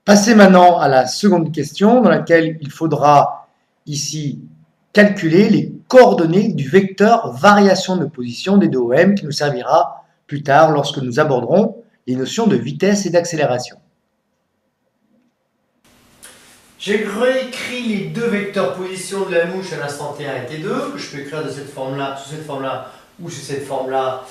Passez maintenant à la seconde question dans laquelle il faudra ici calculer les coordonnées du vecteur variation de position des deux OM qui nous servira plus tard lorsque nous aborderons les notions de vitesse et d'accélération. J'ai réécrit les deux vecteurs position de la mouche à l'instant T1 et T2, que je peux écrire de cette forme-là, sous cette forme-là ou sous cette forme-là,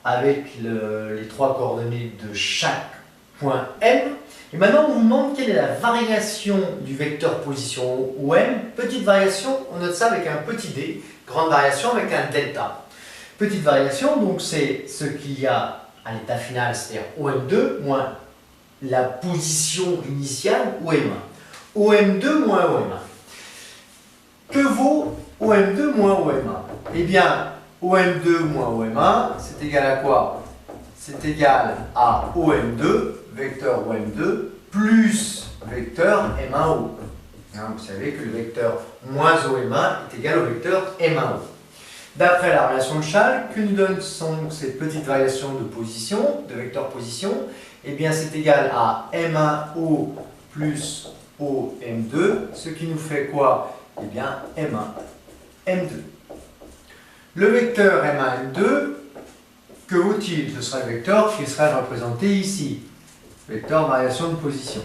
avec les trois coordonnées de chaque point M. Et maintenant, on vous demande quelle est la variation du vecteur position OM. Petite variation, on note ça avec un petit d. Grande variation avec un delta. Petite variation, donc c'est ce qu'il y a à l'état final, c'est-à-dire OM2 moins la position initiale OM1. OM2 moins OM1. Que vaut OM2 moins OM1? Eh bien, OM2 moins OM1, c'est égal à quoi? C'est égal à OM2, vecteur OM2, plus vecteur M1O. Vous savez que le vecteur moins OM1 est égal au vecteur M1O. D'après la relation de Schall, que nous donne cette petite variation de position, de vecteur position, eh bien c'est égal à M1O plus OM2, ce qui nous fait quoi? Eh bien M1, M2. Le vecteur M1, M2, que vaut-il? Ce sera le vecteur qui sera représenté ici. Vecteur variation de position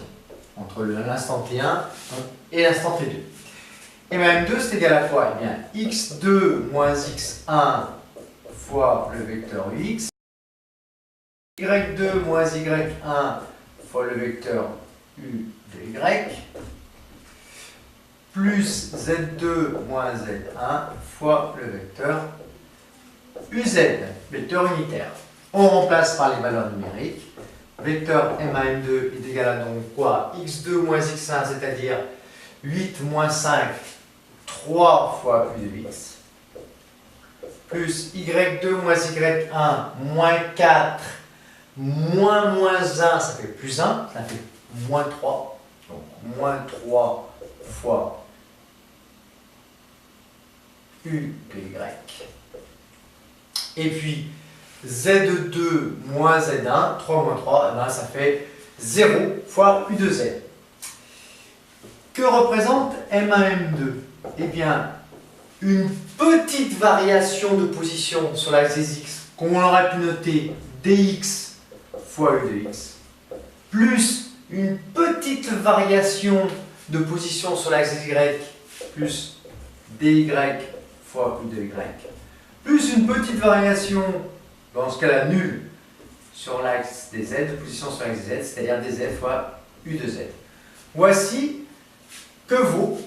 entre l'instant T1 et l'instant T2. Et bien M2 c'est égal à quoi? Eh bien x2 moins x1 fois le vecteur ux, y2 moins y1 fois le vecteur u de y, plus z2 moins z1 fois le vecteur uz, vecteur unitaire. On remplace par les valeurs numériques. Vecteur M1, M2 est égal à donc quoi? x2 moins x1, c'est-à-dire 8 moins 5, 3 fois u de x, plus y2 moins y1, moins 4, moins 1, ça fait plus 1, ça fait moins 3, donc moins 3 fois u de y. Et puis z2 moins z1, 3 moins 3, eh bien, ça fait 0 fois u de z. Que représente M1, M2? Eh bien, une petite variation de position sur l'axe des x, qu'on aurait pu noter dx fois u de x, plus une petite variation de position sur l'axe des y, plus dy fois u de y, plus une petite variation, dans ce cas-là nulle, sur l'axe des z, de position sur l'axe des z, c'est-à-dire dz fois u de z. Voici que vaut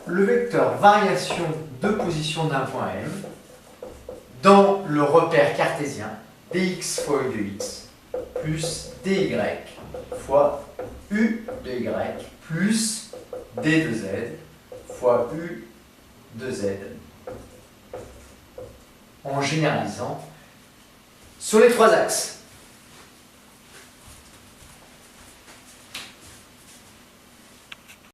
le vecteur variation de position d'un point M dans le repère cartésien dx fois u de x plus dy fois u de y plus d de z fois u de z, en généralisant sur les trois axes.